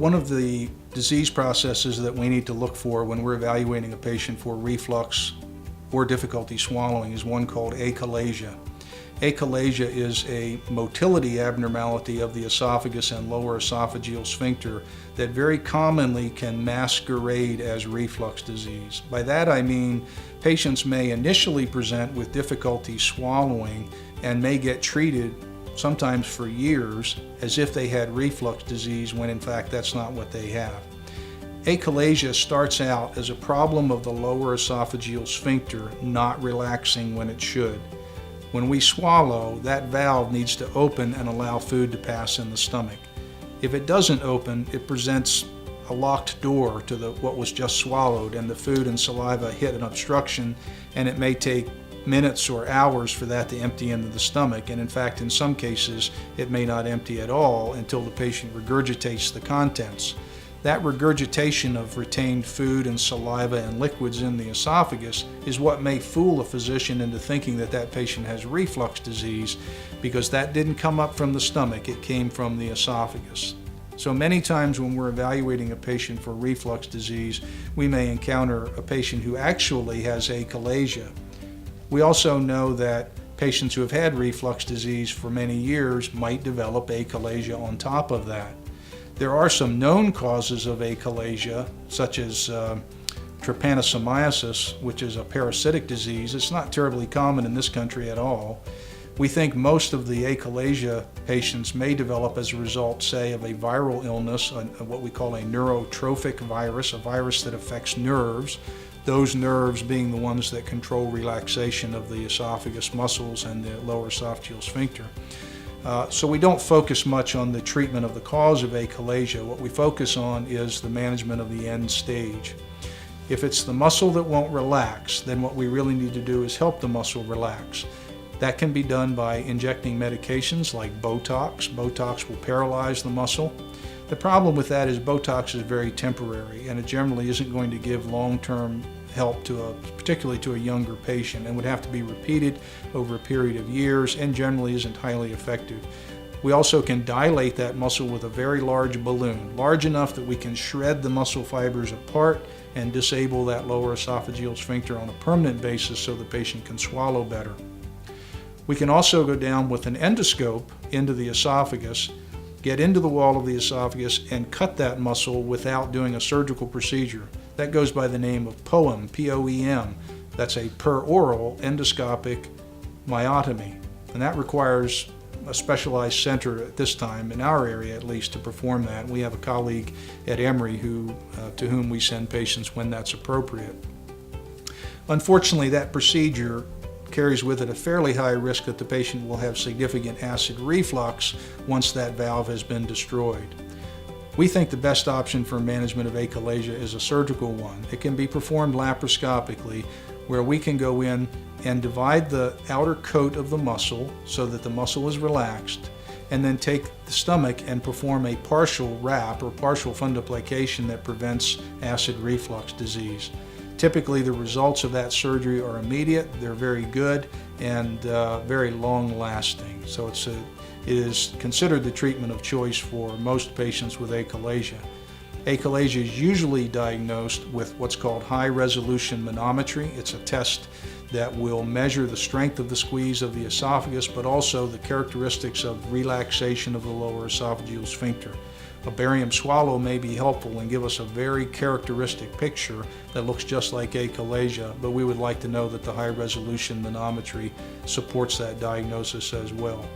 One of the disease processes that we need to look for when we're evaluating a patient for reflux or difficulty swallowing is one called achalasia. Achalasia is a motility abnormality of the esophagus and lower esophageal sphincter that very commonly can masquerade as reflux disease. By that I mean patients may initially present with difficulty swallowing and may get treated sometimes for years as if they had reflux disease when in fact that's not what they have. Achalasia starts out as a problem of the lower esophageal sphincter not relaxing when it should. When we swallow, that valve needs to open and allow food to pass in the stomach. If it doesn't open, it presents a locked door to what was just swallowed, and the food and saliva hit an obstruction, and it may take minutes or hours for that to empty into the stomach, and in fact in some cases it may not empty at all until the patient regurgitates the contents. That regurgitation of retained food and saliva and liquids in the esophagus is what may fool a physician into thinking that that patient has reflux disease, because that didn't come up from the stomach, it came from the esophagus. So many times when we're evaluating a patient for reflux disease, we may encounter a patient who actually has achalasia. We also know that patients who have had reflux disease for many years might develop achalasia on top of that. There are some known causes of achalasia, such as trypanosomiasis, which is a parasitic disease. It's not terribly common in this country at all. We think most of the achalasia patients may develop as a result, say, of a viral illness, what we call a neurotrophic virus, a virus that affects nerves, those nerves being the ones that control relaxation of the esophagus muscles and the lower esophageal sphincter. So we don't focus much on the treatment of the cause of achalasia. What we focus on is the management of the end stage. If it's the muscle that won't relax, then what we really need to do is help the muscle relax. That can be done by injecting medications like Botox. Botox will paralyze the muscle. The problem with that is Botox is very temporary, and it generally isn't going to give long-term help particularly to a younger patient, and would have to be repeated over a period of years and generally isn't highly effective. We also can dilate that muscle with a very large balloon, large enough that we can shred the muscle fibers apart and disable that lower esophageal sphincter on a permanent basis so the patient can swallow better. We can also go down with an endoscope into the esophagus, get into the wall of the esophagus, and cut that muscle without doing a surgical procedure. That goes by the name of POEM, P-O-E-M. That's a per-oral endoscopic myotomy, and that requires a specialized center at this time, in our area at least, to perform that. We have a colleague at Emory to whom we send patients when that's appropriate. Unfortunately, that procedure carries with it a fairly high risk that the patient will have significant acid reflux once that valve has been destroyed. We think the best option for management of achalasia is a surgical one. It can be performed laparoscopically, where we can go in and divide the outer coat of the muscle so that the muscle is relaxed, and then take the stomach and perform a partial wrap or partial fundoplication that prevents acid reflux disease. Typically, the results of that surgery are immediate, they're very good, and very long-lasting. So it is considered the treatment of choice for most patients with achalasia. Achalasia is usually diagnosed with what's called high-resolution manometry. It's a test that will measure the strength of the squeeze of the esophagus, but also the characteristics of relaxation of the lower esophageal sphincter. A barium swallow may be helpful and give us a very characteristic picture that looks just like achalasia, but we would like to know that the high-resolution manometry supports that diagnosis as well.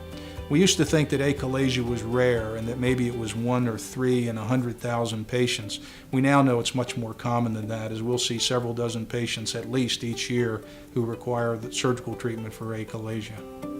We used to think that achalasia was rare and that maybe it was 1 or 3 in 100,000 patients. We now know it's much more common than that, as we'll see several dozen patients at least each year who require the surgical treatment for achalasia.